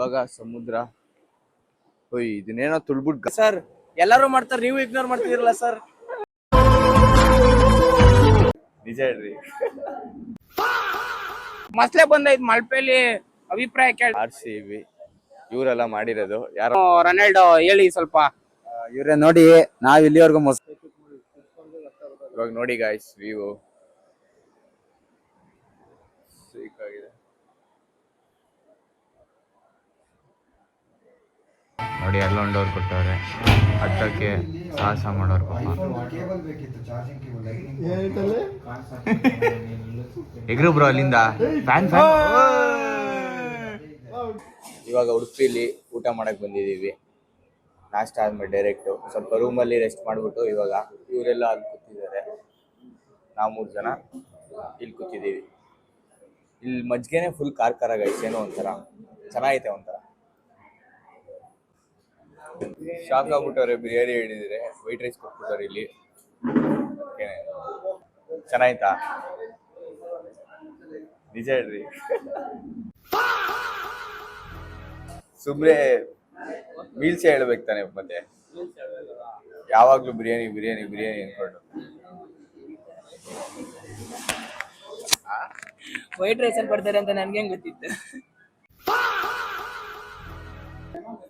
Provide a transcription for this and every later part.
ಇವಾಗ ಸಮುದ್ರ ಇದನ್ನೇನೋ ತುಳ್ಬಿಟ್ಟು ಸರ್ ಎಲ್ಲರೂ ಮಾಡ್ತಾರೆ, ನೀವು ಇಗ್ನೋರ್ ಮಾಡ್ತಿದಿರಲ್ಲ ಸರ್. ನಿಜ ಹೇಳ್ರಿ. ಮಸ್ಲೆ ಬಂದೈತ್ ಮಲ್ಪೆಲಿ ಅಭಿಪ್ರಾಯ ಕೇಳಿ. RCB ಇವರೆಲ್ಲ ಮಾಡಿರೋದು ಯಾರು? ರೊನಾಲ್ಡೋ ಹೇಳಿ ಸ್ವಲ್ಪ. ಇವ್ರೆ ನೋಡಿ, ನಾವ್ ಇಲ್ಲಿವರೆಗೂ ಇವಾಗ ನೋಡಿ ಗಾಯ್ಸ್, ವ್ಯೂ ಸಿಕ್ಕಾಗಿದೆ ನೋಡಿ. ಅಲ್ಲೊಂಡವ್ರು ಕೊಟ್ಟವ್ರೆ, ಹತ್ತಕ್ಕೆ ಸಾಹಸ ಮಾಡೋರು ಪಾಪ. ಎಗ್ರು ಬ್ರೋ ಅಲ್ಲಿಂದ ಫ್ಯಾನ್. ಇವಾಗ ಉಡುಪಿಲಿ ಊಟ ಮಾಡಕ್ ಬಂದಿದೀವಿ. ನಾಷ್ಟ ಆದ್ಮೇಲೆ ಡೈರೆಕ್ಟ್ ಸ್ವಲ್ಪ ರೂಮಲ್ಲಿ ರೆಸ್ಟ್ ಮಾಡ್ಬಿಟ್ಟು ಇವಾಗ ಇವರೆಲ್ಲ ಅಲ್ಲಿ ಕೂತಿದ್ದಾರೆ, ನಾವು 3 ಜನ ಇಲ್ಲಿ ಕೂತಿದ್ದೀವಿ. ಇಲ್ಲಿ ಮಜ್ಗೆನೆ ಫುಲ್ ಖಾರ ಗೈಸ್, ಏನೋ ಒಂಥರ ಚೆನ್ನಾಗೈತೆ. ಒಂಥರ ಶಾಕ್ ಆಗ್ಬಿಟ್ಟವ್ರೆ. ಬಿರಿಯಾನಿ ಹೇಳಿದ್ರೆ ವೈಟ್ ರೈಸ್ ಕೊಟ್ಬಿಟ್ಟವ್ರೆ ಇಲ್ಲಿ. ಚೆನ್ನಾಯ್ತಾ? ನಿಜ ಹೇಳ್ರಿ. ಸುಮ್ನೆ ಮೀಲ್ಸೇ ಹೇಳ್ಬೇಕು ತಾನೆ, ಮತ್ತೆ ಯಾವಾಗ್ಲೂ ಬಿರಿಯಾನಿ ಬಿರಿಯಾನಿ ಬಿರಿಯಾನಿ ಅನ್ಕೊಂಡು. ವೈಟ್ ರೈಸ್ ಅಲ್ಲಿ ಬರ್ತಾರೆ ಅಂತ ನನ್ಗೆ ಗೊತ್ತಿತ್ತು.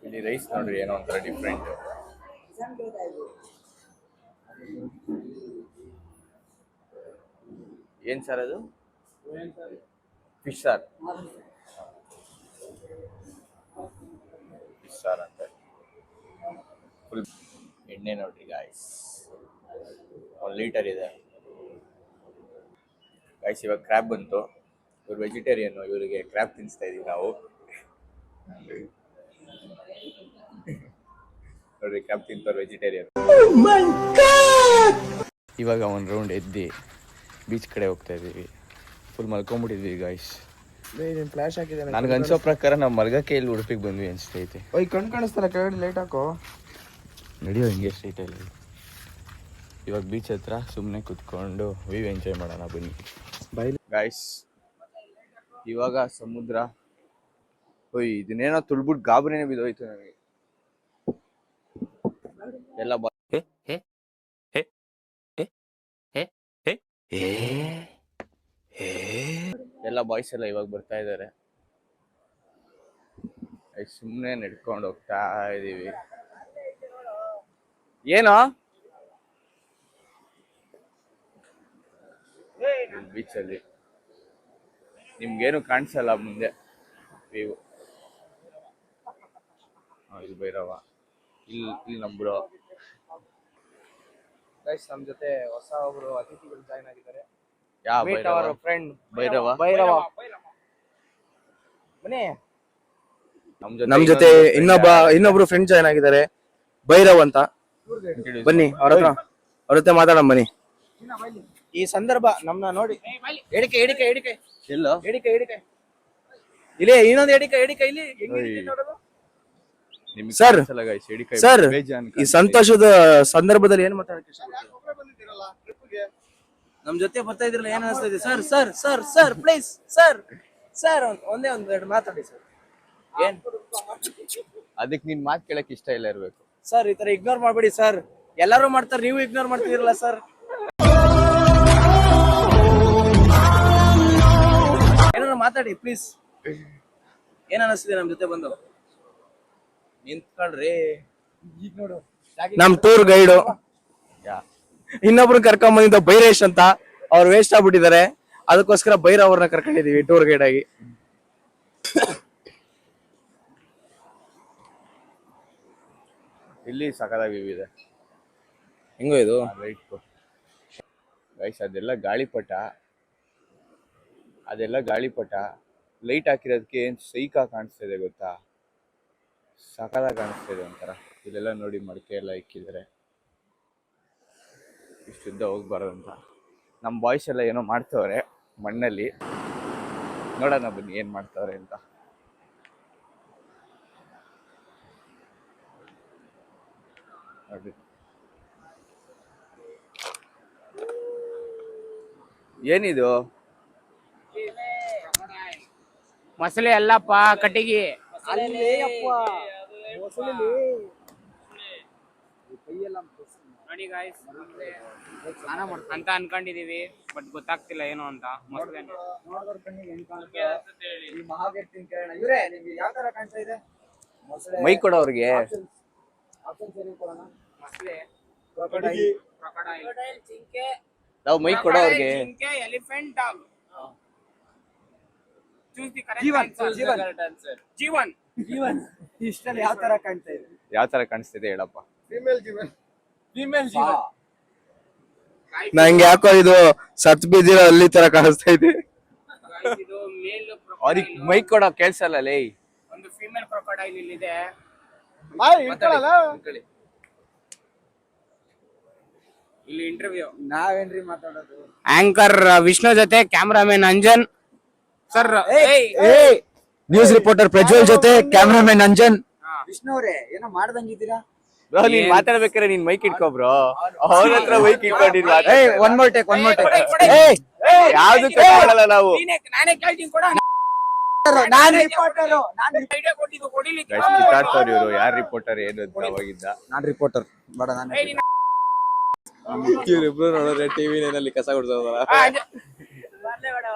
ಇಲ್ಲಿ ರೈಸ್ ನೋಡ್ರಿ, ಏನೋ ಒಂಥರ ಡಿಫ್ರೆಂಟ್. ಏನ್ ಸರ್ ಅದು? Fish sir. ಫಿಶ್ ಸಾರ್ ಅಂತ ಫುಲ್ ಎಣ್ಣೆ ನೋಡ್ರಿ ಗಾಯ್ಸ್, 1 ಲೀಟರ್ ಇದೆ ಗಾಯ್ಸ್. ಇವಾಗ ಕ್ರ್ಯಾಬ್ ಬಂತು. ಇವ್ರು ವೆಜಿಟೇರಿಯನ್, ಇವರಿಗೆ ಕ್ರ್ಯಾಬ್ ತಿನ್ನಿಸ್ತಾ ಇದೀವಿ ನಾವು. ನೋಡ್ರಿ, ಕ್ರ್ಯಾಬ್ ತಿಂತವ್ರು ವೆಜಿಟೇರಿಯನ್. ಇವಾಗ 1 ರೌಂಡ್ ಎದ್ದಿ ಬೀಚ್ ಕಡೆ ಹೋಗ್ತಾ ಇದೀವಿ. Full ಮಲ್ಕೊಂಡ್ಬಿಟ್ಟಿದ್ವಿ guys. ಫ್ಲಾಶ್ ಹಾಕಿದ್ದಾನೆ. ನನ್ಗೆ ಅನ್ಸೋ ಪ್ರಕಾರ ನಾವು ಮಲ್ಗಕ್ಕೆ ಇಲ್ಲಿ ಉಡುಪಿಗೆ ಬಂದ್ವಿ ಅನ್ಸ್ತೈತೆ. ಕಣ್ ಕಾಣಿಸ್ತಲ್ಲ ಕೆಳಗಡೆ, ಲೈಟ್ ಹಾಕೋ. ನಡೆಯೋ ಹಿಂಗೆ ಸ್ಟ್ರೈಟಲ್ಲಿ. ಇವಾಗ ಬೀಚ್ ಹತ್ರ ಸುಮ್ಮನೆ ಕುತ್ಕೊಂಡು ವ್ಯೂ ಎಂಜಾಯ್ ಮಾಡೋಣ ಬನ್ನಿ ಗಾಯ್ಸ್. ಇವಾಗ ಸಮುದ್ರ ಇದನ್ನೇನೋ ತುಳ್ಬಿಟ್ಟು ಗಾಬರಿನೇ ಬಿದ್ದೋಯ್ತು ನನಗೆ. ಎಲ್ಲ ಬಾಯ್ಸ್ ಎಲ್ಲ ಇವಾಗ ಬರ್ತಾ ಇದ್ದಾರೆ. ಸುಮ್ಮನೆ ನಡ್ಕೊಂಡು ಹೋಗ್ತಾ ಇದೀವಿ. ಏನೋ ಬೀಚಲ್ಲಿ ನಿಮ್ಗೇನು ಕಾಣಿಸಲ್ಲ ಮುಂದೆ ವ್ಯೂ. ಇಲ್ಲಿ ಭೈರವ, ಇಲ್ಲಿ ನಮ್ಬ್ರೋ ಗೈಸ್, ನಮ್ ಜೊತೆ ಹೊಸ ಒಬ್ರು ಅತಿಥಿಗಳು ಜಾಯ್ನ್ ಆಗಿದ್ದಾರೆ. ಯಾವ ಫ್ರೆಂಡ್ ಭೈರವ? ಬನ್ನಿ, ನಮ್ ಜೊತೆ ಇನ್ನೊಬ್ರು ಫ್ರೆಂಡ್ ಜಾಯ್ನ್ ಆಗಿದ್ದಾರೆ, ಭೈರವ್ ಅಂತ. ಬನ್ನಿ, ಅವ್ರ ಹತ್ರ ಮಾತಾಡೋಣ ಬನ್ನಿ. ಈ ಸಂದರ್ಭ ನಮ್ನ ನೋಡಿ ಎಡಿಕೆ ಎಲ್ಲೋ ಇಲ್ಲಿ ಇನ್ನೊಂದು ಎಡಿಕೆ ಇಲ್ಲಿ ಸರ್. ಸರ್, ಈ ಸಂತೋಷದ ಸಂದರ್ಭದಲ್ಲಿ ಏನ್ ಮಾತಾಡಕ್ಕೆ ನಮ್ ಜೊತೆ ಬರ್ತಾ ಇದ್ರಲ್ಲ, ಏನ್ ಅನಿಸ್ತಾ ಇದೆ sir? Sir sir sir please sir, sir ಒಂದೇ ಒಂದೆರಡು ಮಾತಾಡಿ ಸರ್. ಏನ್ ಅದಕ್ಕೆ ನಿನ್ ಮಾತು ಕೇಳಕ್ ಇಷ್ಟ ಇಲ್ಲ ಇರ್ಬೇಕು ಸರ್. ಈ ತರ ಇಗ್ನೋರ್ ಮಾಡ್ಬೇಡಿ ಸರ್, ಎಲ್ಲರೂ ಮಾಡ್ತಾರೆ, ನೀವು ಇಗ್ನೋರ್ ಮಾಡ್ತಿದಿರಲ್ಲ ಸರ್. ಏನಾದ್ರು ಮಾತಾಡಿ ಪ್ಲೀಸ್. ಏನ್ ಅನಿಸ್ತಿದೆ ನಮ್ ಜೊತೆ ಬಂದು? ನಿಂತ್ಕೊಳ್ರಿ. ಈಗ ನೋಡು, ನಮ್ ಟೂರ್ ಗೈಡು ಇನ್ನೊಬ್ರು ಕರ್ಕೊಂಡ್ ಬಂದಿದ್ದ ಭೈರೇಶ್ ಅಂತ, ಅವ್ರು ವೇಸ್ಟ್ ಆಗ್ಬಿಟ್ಟಿದ್ದಾರೆ. ಅದಕ್ಕೋಸ್ಕರ ಭೈರವ್ ಅವ್ರನ್ನ ಕರ್ಕೊಂಡಿದೀವಿ ಟೂರ್ ಗೈಡ್ ಆಗಿ. ಇಲ್ಲಿ ಸಕಲಾಗಿ ವ್ಯೂ ಇದೆ. ಹೆಂಗೋ ಇದು ರೈಟ್ ಗೈಸ್, ಅದೆಲ್ಲ ಗಾಳಿಪಟ. ಲೈಟ್ ಹಾಕಿರೋದಕ್ಕೆ ಏನ್ ಸೈಕಾ ಕಾಣಿಸ್ತಾ ಇದೆ ಗೊತ್ತಾ? ಸಕಲಾಗಿ ಕಾಣಿಸ್ತಾ ಇದೆ ಒಂಥರ. ಇಲ್ಲೆಲ್ಲ ನೋಡಿ ಮಡಿಕೆ ಎಲ್ಲ ಇಕ್ಕಿದ್ದಾರೆ. ಇಷ್ಟುದ್ದ ಹೋಗ್ಬಾರ್ದಂತ ನಮ್ಮ ಬಾಯ್ಸ್ ಎಲ್ಲ ಏನೋ ಮಾಡ್ತವ್ರೆ ಮಣ್ಣಲ್ಲಿ. ನೋಡೋಣ ಬನ್ನಿ ಏನ್ ಮಾಡ್ತವ್ರೆ ಅಂತ. ನೋಡಿ ಏನಿದು? ಮಸಲೆ ಅಲ್ಲಪ್ಪ, ಕಟ್ಟಿಗೆ. ನೋಡಿ ಗಾಯ್ಸ್ ಅಂತ ಅನ್ಕೊಂಡಿದೀವಿ ಬಟ್ ಗೊತ್ತಾಗ್ತಿಲ್ಲ ಏನು ಅಂತ ಮೊಸಳೆ ಮೈ ಕೊಡೋರ್ಗೆ ಮೊಸಳೆ ನಾವು ಮೈ ಕೊಡೋರ್ಗೆ elephant dog choose the correct answer Jeevan ಇಷ್ಟಲ್ಲಿ ಯಾವ ತರ ಕಾಣ್ತಾ ಇದೆ? ಯಾವ ತರ ಕಾಣಿಸ್ತಿದೆ ಹೇಳಪ್ಪ. ನಂಗೆ ಯಾಕೋ ಇದು ಸತ್ ಬಿದ್ದಿರೋ ಅಲ್ಲಿ ತರ ಕಾಣಿಸ್ತಾ ಇದೆ. ಇದು ಮೇಲ್ ಅವ್ರಿಗೆ ಮೈ ಕೊಡೋ ಕೆಲ್ಸಲ್ಲ ಲೇ. ಒಂದು ಫೀಮೇಲ್ ಕ್ರೊಕೊಡೈಲ್ ಇಲ್ಲಿದೆ. ಇಲ್ಲಿ ಇಂಟರ್ವ್ಯೂ ನಾವೇನ್ರಿ ಮಾತಾಡೋದು? ಆಂಕರ್ ವಿಷ್ಣು ಜೊತೆ cameraman Anjan sir. News reporter Prajwal ಜೊತೆ ಕ್ಯಾಮ್ರಾಮನ್ ಅಂಜನ್. ವಿಷ್ಣು ಅವರೇ ಏನೋ ಮಾಡ್ದಂಗಿದ್ದೀರಾ? ಬ್ರೋ ನೀನ್ ಮಾತಾಡ್ಬೇಕಾರೆ ನೀನ್ ಮೈಕ್ ಇಟ್ಕೋ ಬ್ರೋ. ಅವ್ರ ಹತ್ರ ಮೈಕ್ ಇಟ್ಕೊಂಡಿಲ್ಲ. ಒನ್ ಮೋರ್ ಟೇಕ್ ಯಾವ್ದಕ್ಕೂ ಮಾಡಲ್ಲ ನಾವು. ನಾನೇ ಕೇಳ್ತೀನಿ ಕೊಡ. ನಾನ್ ರಿಪೋರ್ಟರ್. ಐಡಿಯಾ ಕೊಟ್ಟಿದ್ದು ಕೊಡಿಲಿಕ್ಕೆ. ಕಿತ್ತಾಡ್ತವ್ರು ಇವ್ರು. ಯಾರ್ ರಿಪೋರ್ಟರ್ ಏನು ಅಂತ ಅವಾಗಿದ್ದ. ನಾನ್ ರಿಪೋರ್ಟರ್ ಬೇಡ ನಾನು. ಇವ್ರಿಬ್ರು ನೋಡಿದ್ರೆ ಟಿವಿ ನಲ್ಲಿ ಕಸ ಗುಡ್ಸೋದಲ್ಲ.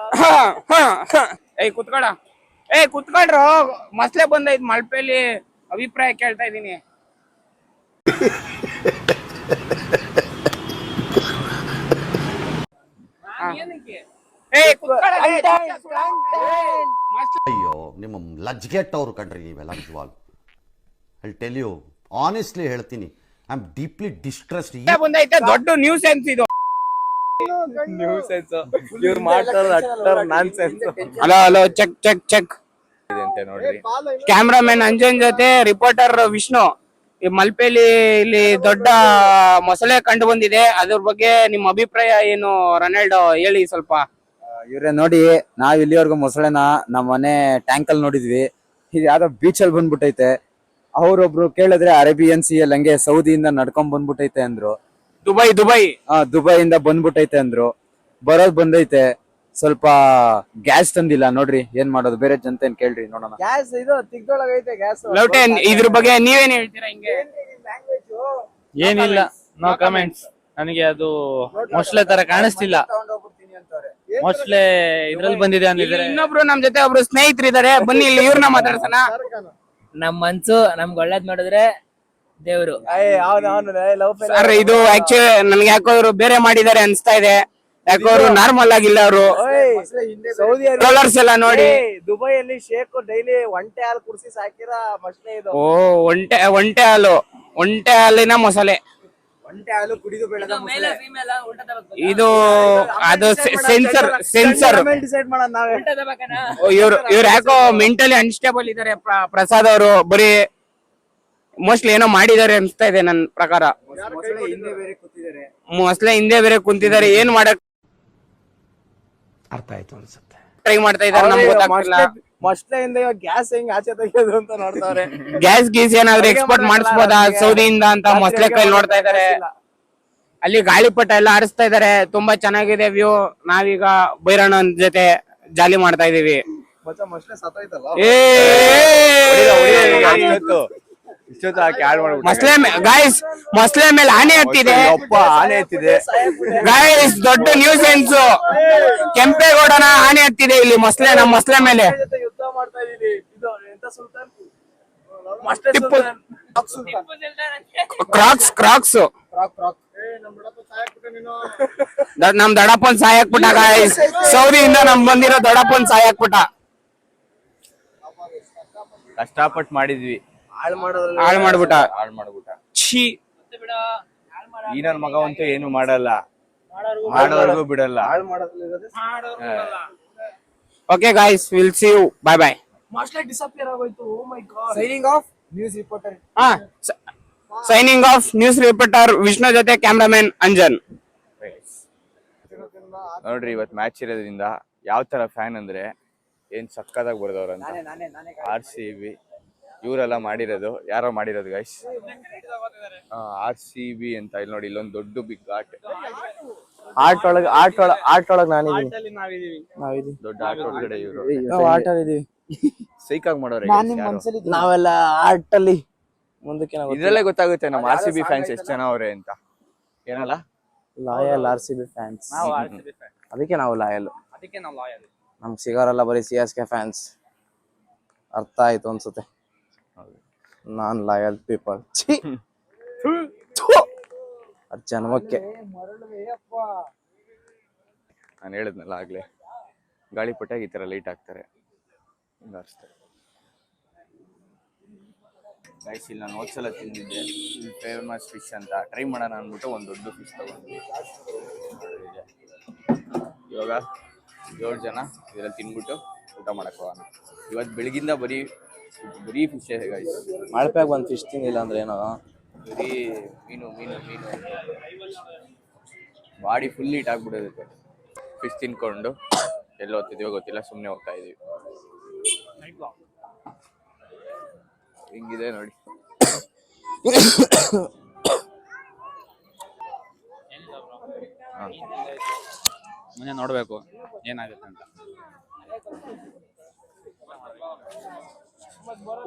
ಕುತ್ಕೊಳ. ಕುತ್ಕೊಳ್ರು. ಮಸ್ಲೆ ಬಂದೈತ್ ಮಲ್ಪೆಲಿ. ಅಭಿಪ್ರಾಯ ಕೇಳ್ತಾ ಇದೀನಿ. ಅಯ್ಯೋ ನಿಮ್ಮ ಲಜ್ಗೆಟ್ಟವ್ರು ಕಣ್ರಿ ನೀವೆಲ್ಲ ನಿಜವಾಗ್ಲು. ಐ ಟೆಲ್ ಯು ಆನೆಸ್ಟ್ಲಿ ಹೇಳ್ತೀನಿ, ಐ ಆಮ್ ಡೀಪ್ಲಿ ಡಿಸ್ಟ್ರೆಸ್ಡ್. ಬಂದೈತೆ ದೊಡ್ಡ ನ್ಯೂಸ್ ಸೆನ್ಸ್ ಇದು. ನ್ಯೂಸ್ ಸೆನ್ಸ್ ಇವ್ರು ಮಾಡ್ತಾರ ಅಟ್ಟರ್ ನಾನ್ ಸೆನ್ಸ್. ಹಲೋ ಚೆಕ್ ಅಂತ ನೋಡ್ರಿ. ಕ್ಯಾಮ್ರಾಮನ್ ಅಂಜನ್ ಜೊತೆ ರಿಪೋರ್ಟರ್ ವಿಷ್ಣು. ಈ ಮಲ್ಪೆಲಿ ಇಲ್ಲಿ ದೊಡ್ಡ ಮೊಸಳೆ ಕಂಡು ಬಂದಿದೆ. ಅದ್ರ ಬಗ್ಗೆ ನಿಮ್ಮ ಅಭಿಪ್ರಾಯ ಏನು ರೊನಾಲ್ಡೋ ಹೇಳಿ ಸ್ವಲ್ಪ. ಇವ್ರೆ ನೋಡಿ, ನಾವ್ ಇಲ್ಲಿವರೆಗೂ ಮೊಸಳೆನ ನಮ್ಮ ಮನೆ ಟ್ಯಾಂಕ್ ಅಲ್ಲಿ ನೋಡಿದ್ವಿ. ಇದು ಯಾವ್ದೋ ಬೀಚ್ ಅಲ್ಲಿ ಬಂದ್ಬಿಟ್ಟೈತೆ. ಅವ್ರೊಬ್ರು ಕೇಳಿದ್ರೆ ಅರೇಬಿಯನ್ ಸಿ ಅಲ್ಲಿ ಹಂಗೆ ಸೌದಿಯಿಂದ ನಡ್ಕೊಂಡ್ ಬಂದ್ಬಿಟ್ಟೈತೆ ಅಂದ್ರು. ದುಬೈಯಿಂದ ಬಂದ್ಬಿಟ್ಟೈತೆ ಅಂದ್ರು. ಬರೋದ್ ಬಂದೈತೆ. ಸ್ವಲ್ಪ ಗ್ಯಾಸ್ ತಂದಿಲ್ಲ ನೋಡ್ರಿ, ಏನ್ ಮಾಡೋದು? ಬೇರೆ ಜನತೆ ಕೇಳ್ರಿ ನೋಡೋಣ. ಗ್ಯಾಸ್ ಇದು ತಿಗ್ದೊಳಗೈತೆ ಗ್ಯಾಸ್. ಇದ್ರ ಬಗ್ಗೆ ನೀವೇನ್ ಹೇಳ್ತೀರಾ? ಹಿಂಗೆ ಏನಿಲ್ಲ, ನೋ ಕಮೆಂಟ್ಸ್. ನನಗೆ ಅದು ಮೊಸಳೆ ತರ ಕಾಣಿಸ್ತಿಲ್ಲ. ಮೊಸಳೆ ಇದ್ರಲ್ಲಿ ಬಂದಿದೆ ಅಂದಿದ್ರೆ. ಇನ್ನೊಬ್ರು ನಮ್ ಜೊತೆ ಒಬ್ರು ಸ್ನೇಹಿತರಿದ್ದಾರೆ, ಬನ್ನಿ ಇಲ್ಲಿ ಇವ್ರನ್ನ ಮಾತಾಡ್ಸೋಣ. ನಮ್ ಮನ್ಸು ನಮ್ಗೆ ಒಳ್ಳೇದ್ ಮಾಡಿದ್ರೆ ದೇವ್ರು. ಸರ್ ಇದು ಆಕ್ಚುಲಿ ನನ್ಗೆ ಯಾಕೋ ಅವ್ರು ಬೇರೆ ಮಾಡಿದ್ದಾರೆ ಅನ್ಸ್ತಾ ಇದೆ. ಯಾಕೋ ಅವರು ನಾರ್ಮಲ್ ಆಗಿಲ್ಲ. ಅವರು ಸೌದಿ ಕಲರ್ಸ್ ಎಲ್ಲ ನೋಡಿ. ದುಬೈಯಲ್ಲಿ ಶೇಖ್ ಡೈಲಿ ಒಂಟೆ ಹಾಲು ಕುಡಿಸಿ ಸಾಕಿರ ಮೊಸಳೆ ಇದು. ಒಂಟೆ ಹಾಲಿನ ಮೊಸಳೆ. ಒಂಟೆ ಹಾಲು ಕುಡಿದು ಬೆಳೆದ ಮೊಸಳೆ. ಇದು ಅದು ಸೆನ್ಸರ್ ಡಿಸೈಡ್ ಮಾಡೋಣ ನಾವೇ. ಇವ್ರು ಯಾಕೋ ಮೆಂಟಲಿ ಅನ್ಸ್ಟೇಬಲ್ ಇದಾರೆ. ಪ್ರಸಾದ್ ಅವರು ಬರೀ ಮೋಸ್ಟ್ಲಿ ಏನೋ ಮಾಡಿದ್ದಾರೆ ಅನ್ಸ್ತಾ ಇದೆ ನನ್ನ ಪ್ರಕಾರ. ಮೊಸಳೆ ಹಿಂದೆ ಬೇರೆ ಕುಂತಿದ್ದಾರೆ. ಏನ್ ಮಾಡಕ್ ಅರ್ಥ ಆಯ್ತು ಅನ್ಸುತ್ತೆ. ಟ್ರೈ ಮಾಡ್ತಾ ಇದಾರೆ, ನಮ್ಗೆ ಗೊತ್ತಾಗ್ತಿಲ್ಲ. ಮೊಸಳೆಯಿಂದ ಇವಾಗ ಗ್ಯಾಸ್ ಹೆಂಗ್ ಆಚೆ ತೆಗೆಯೋದು ಅಂತ ನೋಡ್ತಾವ್ರೆ. ಗ್ಯಾಸ್ ಏನಾದ್ರು ಎಕ್ಸ್ಪೋರ್ಟ್ ಮಾಡಿಸ್ಬೋದಾ ಸೌದಿಯಿಂದ ಅಂತ ಮೊಸಳೆ ಕೈ ನೋಡ್ತಾ ಇದಾರೆ. ಅಲ್ಲಿ ಗಾಳಿಪಟ ಎಲ್ಲ ಆರಿಸ್ತಾ ಇದಾರೆ. ತುಂಬಾ ಚೆನ್ನಾಗಿದೆ ವ್ಯೂ. ನಾವೀಗ ಬೈರಣ್ಣನ್ ಜೊತೆ ಜಾಲಿ ಮಾಡ್ತಾ ಇದೀವಿ. ಮೊಸಳೆ ಸತ್ತೋಯ್ತಲ್ಲ. ಮೊಸಳೆ ಮೇಲೆ ಆನೆ ಹತ್ತಿದೆ. ಆನೆ ಎತ್ತಿದೆ ಗಾಯ್ಸ್, ದೊಡ್ಡ ನ್ಯೂಸ್ ಸೆನ್ಸ್. ಕೆಂಪೇಗೌಡನ ಆನೆ ಹತ್ತಿದೆ ಇಲ್ಲಿ ಮೊಸಳೆ. ನಮ್ಮ ಮೊಸಳೆ ಮೇಲೆ ಯುದ್ಧ ಮಾಡ್ತಾ ಇದೀವಿ. ಇದು ಎಂತ ಸುಲ್ತಾನ್? ಕ್ರಾಕ್ಸ್ ನಮ್ ದೊಡ್ಡಪ್ಪನ್ ಸಾಯಕ್ಬಿಟ್ಟ ಗಾಯ್ಸ್. ಸೌದಿಯಿಂದ ನಮ್ ಬಂದಿರೋ ದೊಡ್ಡಪ್ಪನ್ ಸಾಯಕ್ಬಿಟ್ಟ. ಕಷ್ಟಪಟ್ಟು ಮಾಡಿದ್ವಿ, ಹಾಳ್ ಮಾಡ್ಬಿಟ್ಟ. ಛೀ, ಈ ನನ್ ಮಗ ಅಂತೂ ಏನು ಮಾಡಲ್ಲ, ಮಾಡೋರ್ಗು ಬಿಡಲ್ಲ. Okay guys, will see you. Bye bye. ಮೊಸಳೆ ಡಿಸಪಿಯರ್ ಆಗೋಯ್ತು. Oh my God. Signing off news reporter. Signing off news reporter Vishnu ಜೊತೆ ಕ್ಯಾಮ್ರಾಮನ್ ಅಂಜನ್. ನೋಡ್ರಿ, ಇವತ್ ಮ್ಯಾಚ್ ಇರೋದ್ರಿಂದ ಯಾವ ತರ ಫ್ಯಾನ್ ಅಂದ್ರೆ ಏನ್ ಸಕ್ಕತ್ತಾಗಿ ಬರ್ದವ್ರಂತ. RCB ಇವರೆಲ್ಲ ಮಾಡಿರೋದು, ಯಾರೋ ಮಾಡಿರೋದು ಗೈಸ್. RCB ಅಂತ ಇಲ್ಲಿ ನೋಡಿ, ಇಲ್ಲೊಂದು ದೊಡ್ಡ ಬಿಗ್ ಆರ್ಟ್ ಒಳಗೆ ನಾನಿದೀನಿ. ದೊಡ್ಡ ಆರ್ಟ್ ಒಳಗಡೆ ಇವರು ಆಟ ಇದೀವಿ. ಸೈಕಾಗ್ ಮಾಡೋರೆ ನಾವೆಲ್ಲ ಆರ್ಟ್ ಅಲ್ಲಿ ಮುಂದಕ್ಕೆ ಇದ್ರಲ್ಲೇ ಗೊತ್ತಾಗುತ್ತೆ ನಮ್ಮ RCB ಫ್ಯಾನ್ಸ್ ಎಷ್ಟು ಜನ ಅವ್ರೆ ಅಂತ. ಏನಲ್ಲ ಲಾಯಲ್ RCB ಫ್ಯಾನ್ಸ್, ಅದಕ್ಕೆ ನಾವು ಲಾಯಲ್. ನಮ್ಗೆ ಸಿಗೋರೆಲ್ಲ ಬರೀ CSK ಫ್ಯಾನ್ಸ್. ಅರ್ಥ ಆಯ್ತು ಅನ್ಸುತ್ತೆ. ನಾನ್ ಲಾಯಲ್ ಪೀಪಲ್. ಜನ್ಮಕ್ಕೆ ನಾನು ಹೇಳಿದ್ನಲ್ಲ ಆಗ್ಲೇ, ಗಾಳಿಪಟಾಗಿ ಈ ತರ ಲೈಟ್ ಹಾಕ್ತಾರೆ, ಹಿಂಗ ಹರಿಸ್ತಾರೆ. ಗೈಸ್ ಇಲ್ಲಿ ನಾನು ಹೋದ್ಸಲ ತಿಂದಿದ್ದೆ, ಇಲ್ಲಿ ಫೇಮಸ್ ಫಿಶ್ ಅಂತ ಟ್ರೈ ಮಾಡೋಣ ಅಂದ್ಬಿಟ್ಟು ಒಂದು ದೊಡ್ಡ ಫಿಶ್ ತಗೊಂಡ್ವಿ. ಇವಾಗ 7 ಜನ ಇದರಲ್ಲಿ ತಿನ್ಬಿಟ್ಟು ಊಟ ಮಾಡಕ್ ಹೋಗೋಣ. ಇವತ್ತು ಬೆಳಗಿಂದ ಬರೀ ಫಿಶ್ ಗೈಸ್. ಮಳಪ್ಯಾಗ ಬಂದು ಫಿಶ್ ತಿನ್ನಿಲ್ಲ ಅಂದ್ರೆ ಏನೋ, ಬರೀ ಮೀನು ಮೀನು ಮೀನು ಬಾಡಿ ಫುಲ್ ಹೀಟ್ ಆಗ್ಬಿಡೋದಕ್ಕೆ. ಫಿಶ್ ತಿನ್ಕೊಂಡು ಎಲ್ಲಿ ಹೋಗ್ತಿದೀವೋ ಗೊತ್ತಿಲ್ಲ, ಸುಮ್ಮನೆ ಹೋಗ್ತಾ ಇದೀವಿ. ಹಿಂಗಿದೆ ನೋಡಿ. ಮುಂದೆ ನೋಡ್ಬೇಕು ಏನಾಗುತ್ತೆ ಅಂತ.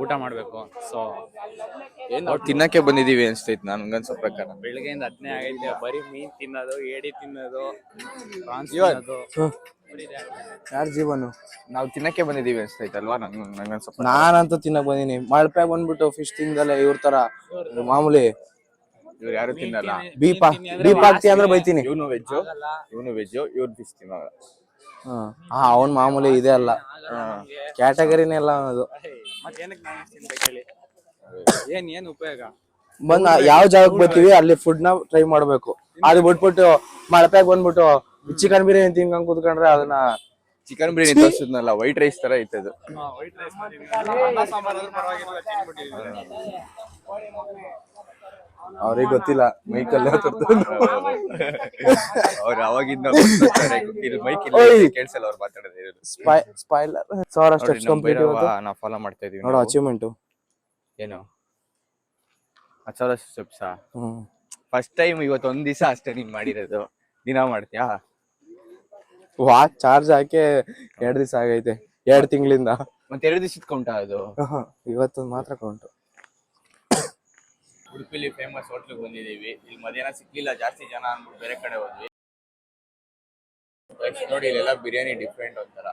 ಊಟ ಮಾಡ್ಬೇಕು. ಸೊ ನಾವು ತಿನ್ನಕ್ಕೆ ಬಂದಿದೀವಿ ಅನ್ಸ್ತೈತಿ ನನ್ಗನ್ಸೋ ಪ್ರಕಾರ. ಬೆಳಿಗ್ಗೆಯಿಂದ 10 ಆಗೈತೆ, ಬರೀ ಮೀನ್ ತಿನ್ನೋದು, ಏಡಿ ತಿನ್ನೋದು, ಪ್ರಾನ್ಸ್ ತಿನ್ನೋದು. ಯಾರ ಜೀವನು ನಾವು ತಿನ್ನಕ್ಕೆ ಬಂದಿದೀವಿ ಅನ್ಸ್ತೈತಲ್ವಾ ನಂಗನ್ಸೋ ಪ್ರಕಾರ. ನಾನಂತೂ ತಿನ್ನಕ್ ಬಂದೀನಿ. ಮಳಪ್ಯಾಗ ಬಂದ್ಬಿಟ್ಟು ಫಿಶ್ ತಿಂದಲ್ಲ ಇವ್ರ ತರ ಮಾಮೂಲಿ. ಇವ್ರು ಯಾರು ತಿನ್ನಲ್ಲ. ಬೀಪ್ ಹಾಕ್ತಿ ಅಂದ್ರೆ ಬೈತೀನಿ. ಇವನು ವೆಜ್ಜು ಇವ್ರು ಫಿಶ್ ತಿನ್ನೋಲ್ಲ. ಅವನ್ ಮಾಮೂಲಿ ಇದೆ ಅಲ್ಲ, ಕ್ಯಾಟಗರಿನೇ ಅಲ್ಲ ಅನ್ನೋದು. ಏನ್ ಉಪಯೋಗ? ಬಂದ್ ಯಾವ ಜಾಗಕ್ಕೆ ಬರ್ತೀವಿ ಅಲ್ಲಿ ಫುಡ್ ನ ಟ್ರೈ ಮಾಡ್ಬೇಕು. ಅದು ಬಿಟ್ಬಿಟ್ಟು ಮಳಪ್ಯಾಗ ಬಂದ್ಬಿಟ್ಟು ಚಿಕನ್ ಬಿರಿಯಾನಿ ತಿನ್ಕೊಂಡ್ ಕೂತ್ಕೊಂಡ್ರೆ ಅದನ್ನ ಚಿಕನ್ ಬಿರಿಯಾನಿ ತೋರಿಸಿದ್ನಲ್ಲ, ವೈಟ್ ರೈಸ್ ತರ ಐತದು. ಅವ್ರಿಗೆ ಗೊತ್ತಿಲ್ಲ ಮೈಕಲ್ಲಿ ಅವ್ರು ಅವಾಗಿಂದ ಮೈಕ್ ಕೇಳಿಸಲ್ಲ ಅವ್ರು ಮಾತಾಡೋದು. ಸ್ಪಾಯ್ಲರ್. 1000 ಸ್ಟೆಪ್ಸ್ ಕಂಪ್ಲೀಟ್ ನಾವು ಫಾಲೋ ಮಾಡ್ತಾ ಇದೀವಿ ನೋಡು ಅಚೀವ್ಮೆಂಟ್. ಏನು 10,000 ಸ್ಟೆಪ್ಸ್ ಫಸ್ಟ್ ಟೈಮ್ ಇವತ್ತು ಒಂದ್ ದಿವಸ ಅಷ್ಟೇ ನೀನ್ ಮಾಡಿರೋದು. ದಿನ ಮಾಡ್ತೀಯಾ? ವಾಚ್ ಚಾರ್ಜ್ ಹಾಕಿ 2 ದಿವಸ ಆಗೈತೆ, 2 ತಿಂಗಳಿಂದ. ಮತ್ತೆ 2 ದಿವಸದ ಕೌಂಟ ಅದು? ಇವತ್ತು ಮಾತ್ರ ಕೌಂಟು. ಉಡುಪಿಲಿ ಫೇಮಸ್ ಹೋಟ್ಲಿಗೆ ಬಂದಿದೀವಿ. ಇಲ್ಲಿ ಮಧ್ಯಾಹ್ನ ಸಿಕ್ಲಿಲ್ಲ, ಜಾಸ್ತಿ ಜನ ಅಂದ್ಬಿಟ್ಟು ಬೇರೆ ಕಡೆ ಹೋದ್ವಿ. ನೋಡಿ ಇಲ್ಲೆಲ್ಲ ಬಿರಿಯಾನಿ ಡಿಫ್ರೆಂಟ್ ಒಂಥರ.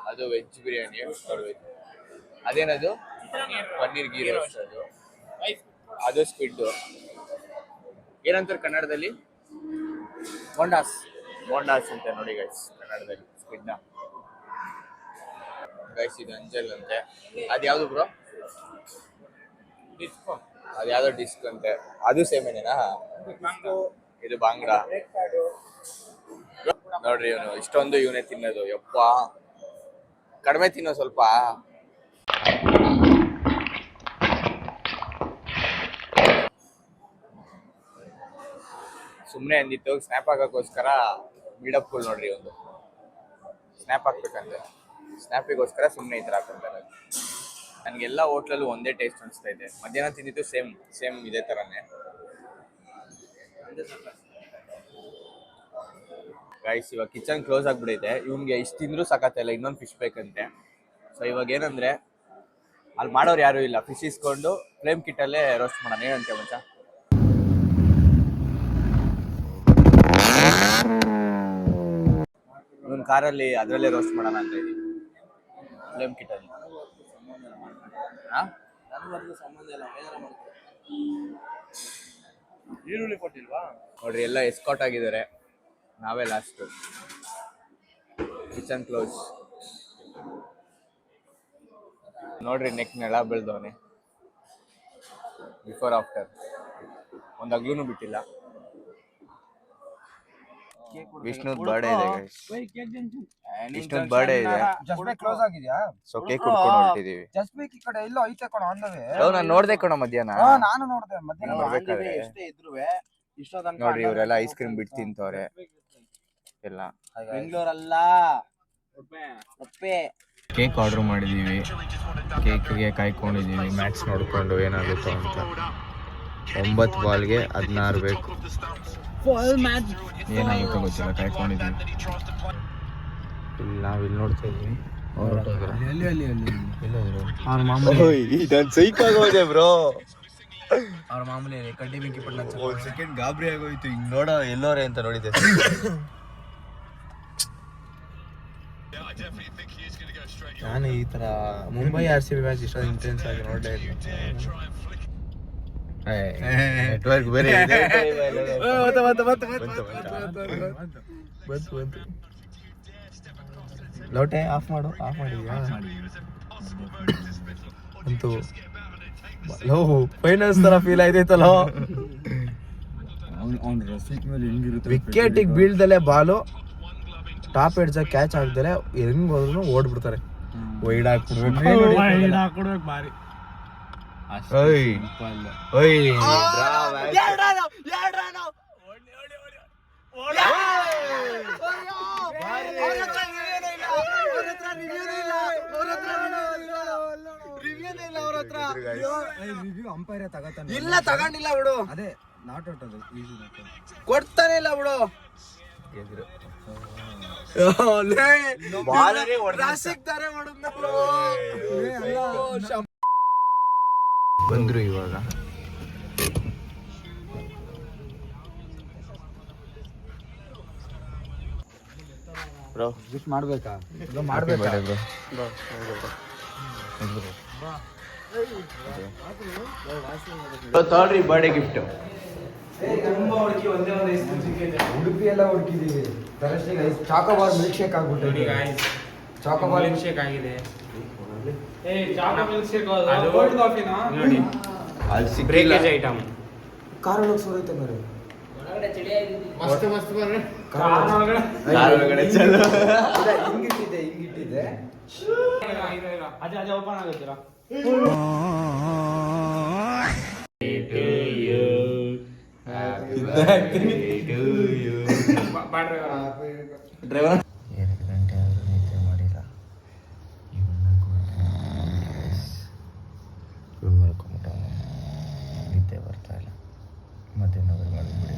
ಅದು ವೆಜ್ ಬಿರಿಯಾನಿ ನೋಡ್ಬೇಕು. ಅದೇನದು ಪನ್ನೀರ್ ಗೀ ರೋಸ್ಟ್, ಅದು ಸ್ಕ್ವಿಡ್. ಏನಂತಾರೆ ಕನ್ನಡದಲ್ಲಿ? ಬೋಂಡಾಸ್ ಅಂತ ನೋಡಿ ಗೈಸ್ ಕನ್ನಡದಲ್ಲಿ ಸ್ಕ್ವಿಡ್ ನ. ಗೈಸ್ ಇದು ಅಂಜಲ್ ಅಂತೆ. ಅದ್ಯಾವ್ದು ಬ್ರೋ? ಅದ್ಯಾವ್ದೋ ಡಿಸ್ಕ್ ಅಂತೆ. ಅದು ಸೇಮೇನೇನಾ? ಇದು ಬಾಂಗ್ಡಾ ನೋಡ್ರಿ. ಇವನು ಇಷ್ಟೊಂದು ಇವನೇ ತಿನ್ನೋದು. ಯಪ್ಪ ಕಡಿಮೆ ತಿನ್ನೋ ಸ್ವಲ್ಪ. ಸುಮ್ಮನೆ ಅಂದಿತ್ತು ಸ್ನ್ಯಾಪ್ ಹಾಕೋಕ್ಕೋಸ್ಕರ ಬಿಲ್ಡಪ್ಗಳು ನೋಡ್ರಿ. ಒಂದು ಸ್ನ್ಯಾಪ್ ಹಾಕ್ಬೇಕಂತೆ, ಸ್ನ್ಯಾಪಿಗೋಸ್ಕರ ಸುಮ್ಮನೆ ಈ ಥರ ಹಾಕೊಂತಾರೆ. ನನಗೆಲ್ಲ ಹೋಟ್ಲಲ್ಲೂ ಒಂದೇ ಟೇಸ್ಟ್ ಅನಿಸ್ತಾ ಇದೆ. ಮಧ್ಯಾಹ್ನ ತಿಂದಿದ್ದು ಸೇಮ್ ಇದೇ ಥರನೇ. ಗೈಸ್ ಇವಾಗ ಕಿಚನ್ ಕ್ಲೋಸ್ ಆಗಿಬಿಡೈತೆ. ಇವ್ನಿಗೆ ಇಷ್ಟು ತಿಂದರೂ ಸಾಕಾಗ್ತಾಯಿಲ್ಲ, ಇನ್ನೊಂದು ಫಿಶ್ ಬೇಕಂತೆ. ಸೊ ಇವಾಗ ಏನಂದರೆ ಅಲ್ಲಿ ಮಾಡೋರು ಯಾರೂ ಇಲ್ಲ. ಫಿಶ್ ಇಸ್ಕೊಂಡು ಫ್ಲೇಮ್ ಕಿಟ್ಟಲ್ಲೇ ರೋಸ್ಟ್ ಮಾಡೋಣ. ಏನಂತೆ ಮಚ್ಚ? ಇವನ್ ಕಾರಲ್ಲಿ ಅದರಲ್ಲೇ ರೋಸ್ಟ್ ಮಾಡೋಣ ಅಂತ ಇದೀವಿ, ಫ್ಲೇಮ್ ಕಿಟ್ಟಲ್ಲಿ. ಈರುಳ್ಳಿ ಕೊಟ್ಟಿಲ್ವಾ ನೋಡ್ರಿ. ಎಲ್ಲ ಎಸ್ಕಾಟ್ ಆಗಿದ್ದಾರೆ, ನಾವೇ ಲಾಸ್ಟ್. ಕಿಚನ್ ಕ್ಲೋಸ್ ನೋಡ್ರಿ. ನೆಕ್ ನೆಳ ಬೆಳ್ದವನೆ. ಬಿಫೋರ್ ಆಫ್ಟರ್ ಒಂದು ಅಗ್ಲೂ ಬಿಟ್ಟಿಲ್ಲ. ವಿಷ್ಣುದ್ ಬರ್ಡೇ ಇದೆ ಗೈಸ್. ವಿಷ್ಣುದ್ ಬರ್ಡೇ ಇದೆ. ಕ್ಲೋಸ್ ಆಗಿದ್ಯಾ? ಸೊ ಕೇಕ್ ಕುಡ್ಕೊಂಡು ಹೊರಟಿದೀವಿ. ಜಸ್ಟ್ ಬೇಕ್ ಈ ಕಡೆ ಎಲ್ಲೋ ಐತೆ ಕಣ ಅಂದವೆ. ನಾನು ನೋಡ್ದೆ ಕಣ ಮಧ್ಯಾಹ್ನ. ನಾನು ನೋಡ್ದೆ ಮಧ್ಯಾಹ್ನ ನೋಡ್ಬೇಕಾದ್ರೆ. ನೋಡ್ರಿ ಇವರೆಲ್ಲ ಐಸ್ ಕ್ರೀಮ್ ಬಿಟ್ಟು ತಿಂತವ್ರೆ ಎಲ್ಲ. ಬೆಂಗಳೂರಲ್ಲ ಕೇಕ್ ಆರ್ಡರ್ ಮಾಡಿದೀವಿ. ಕೇಕ್ಗೆ ಕಾಯ್ಕೊಂಡಿದೀವಿ ಮ್ಯಾಚ್ ನೋಡ್ಕೊಂಡು ಏನಾಗುತ್ತೋ ಅಂತ. 9 ಬಾಲ್ಗೆ 16 ಬೇಕು. ಏನಾಗುತ್ತೋ ಗೊತ್ತಿಲ್ಲ, ಕಾಯ್ಕೊಂಡಿದೀವಿ. ಇಲ್ಲಿ ನಾವಿಲ್ಲಿ ನೋಡ್ತಾ ಇದೀವಿ ಸೈಕಾಗೋದೆ ಬ್ರೋ. ಅವ್ರ ಮಾಮೂಲಿ ಕಡ್ಡಿ ಬೆಂಕಿ ಪಟ್ಟ ಒಂದ್ ಸೆಕೆಂಡ್ ಗಾಬರಿ ಆಗೋಯ್ತು. ಹಿಂಗ್ ನೋಡ ಎಲ್ಲೋರೆ ಅಂತ ನೋಡಿದ್ದೆ. ನಾನು ಈ ತರ ಮುಂಬೈ RCB ಮ್ಯಾಚ್ ಇಷ್ಟ ಇಂಟೆನ್ಸ್ ಆಗಿ ನೋಡಲೇ ಇಲ್ಲ. ನೆಟ್ವರ್ಕ್ ಬೇರೆ ಇದೆ. ಲೋಟೆ ಆಫ್ ಮಾಡಿದ್ಯಾ ಅಂತೂ ಲೋ ಫೈನಲ್ಸ್ ತರ ಫೀಲ್ ಆಯ್ತೈತಲ್ಲ. ವಿಕೆಟಿಗೆ ಬೀಳ್ದಲೆ ಬಾಲು ಟಾಪ್ ಎಡ್ಜ್ ಕ್ಯಾಚ್ ಆಗ್ದಲೆ ಹೆಂಗ್ ಹೋದ್ರು ಓಡ್ಬಿಡ್ತಾರೆ. ವೈಡ್ ಹಾಕ್ಬಿಡ್ಬೇಕು ಬಾರಿ. ಅಂಪೈರ್ ತಗತಾನೆ ಇಲ್ಲ ತಗೊಂಡಿಲ್ಲ ಬಿಡು. ಅದೇ ನಾಟ್ ಔಟ್ ಅದು ಈಸಿ ಕೊಡ್ತಾನೆ ಇಲ್ಲ ಬಿಡು. ಬಂದ್ರು ಇವಾಗ. ಬ್ರೋ ಗಿಫ್ಟ್ ಮಾಡ್ಬೇಕಾ? ತಗೊಳ್ರಿ ಬರ್ಡೇ ಗಿಫ್ಟ್. ಉಡುಪಿ ಎಲ್ಲ ಹುಡುಕಿದೀವಿ. ಚಾಕೋಬಾರ್ ಮಿಲ್ಕ್ ಶೇಕ್ ಆಗ್ಬಿಟ್ಟು ಚಾಕೋಬಾರ್ ಮಿಲ್ಕ್ ಶೇಕ್ ಆಗಿದೆ. ಚಾಕೋ ಮಿಲ್ಕ್ ಶೇಕ್ ಕೋಲ್ಡ್ ಕಾಫಿನಾ ನೋಡಿ. ಅಲ್ಲಿ ಬ್ರೇಕೇಜ್ ಐಟಮ್. ಕಾರ್ ಒಳಗೆ ಸೋರೈತೆ ಬೇರೆ. ಮಸ್ತ್ ಬಂದ್ರೆ ಕಾರ್ ಒಳಗಡೆ ಚಲೋ. ಹಿಂಗಿಟ್ಟಿದೆ ಅದೇ ಓಪನ್ ಆಗುತ್ತೀರಾ? ಡ್ರೈವರ್ 2 ಗಂಟೆ ಆದರೂ ನಿದ್ದೆ ಮಾಡಿಲ್ಲ. ಇವನು ಮಲ್ಕೊಂಬಿಟ್ಟ. ನಿದ್ದೆ ಬರ್ತಾ ಇಲ್ಲ. ಮಧ್ಯಾಹ್ನ ಮಾಡಿಬಿಡಿ.